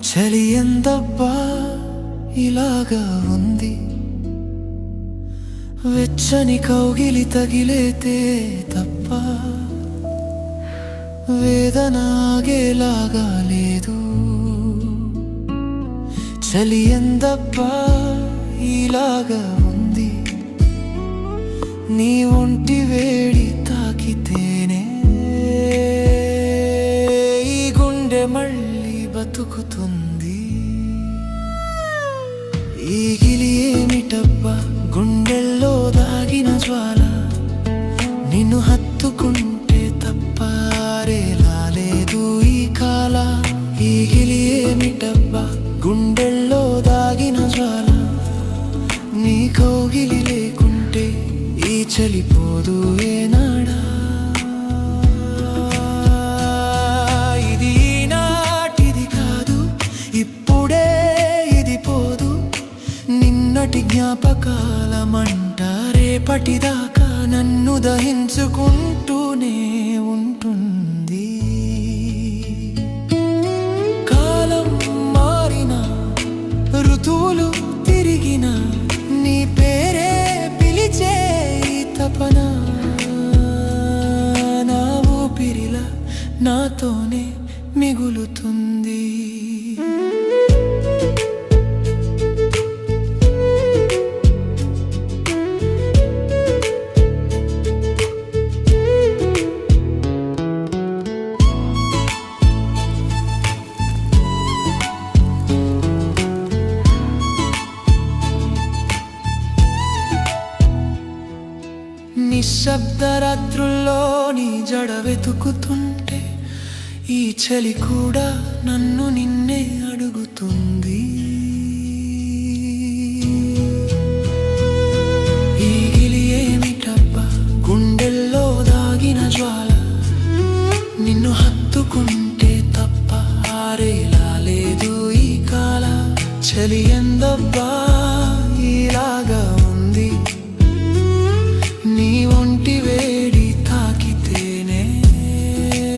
చలి ఎందబ్బా ఇలాగా ఉంది, వెచ్చని కౌగిలి తగిలేతే తప్ప వేదన ఆగేలాగా లేదు. చలి ఎందబ్బా ఇలాగా ఉంది, నీ ఒంటి వేడి తాకితేనే ఈ గుండె మళ్ళీ బతుకుతుంది. ఈ గిలి ఏమిటబ్బా గుండెల్లో దాగిన జ్వాల, నిన్ను హత్తుకుంటే తప్పారేలా లేదు ఈ కాల. ఈ గిలి ఏమిటబ్బా గుండెల్లో దాగిన జ్వాల, నీ కౌగిలి లేకుంటే ఈ చలిపోదు ఏనాడా. ఇది నాటిది కాదు, ఇప్పుడే ఇది పోదు, నిన్నటి జ్ఞాపకాలమంట రేపటిదాకా నన్ను దహించుకుంటూనే ఉంటుంది. కాలం మారినా ఋతువులు తిరిగినా నీ పేరే పిలిచే ఈ తపన నా ఊపిరిలా నాతోనే మిగులుతుంది. నిశ్శబ్ద రాత్రుల్లో నీ జడ వెతుకుతుంటే ఈ చలి కూడా నన్ను నిన్నే అడుగుతుంది. ఈ గిలి ఏమిటబ్బా గుండెల్లో దాగిన జ్వాల, నిన్ను హత్తుకుంటే తప్ప ఆరేలా లేదు ఈ కాల. చలి ఎందబ్బా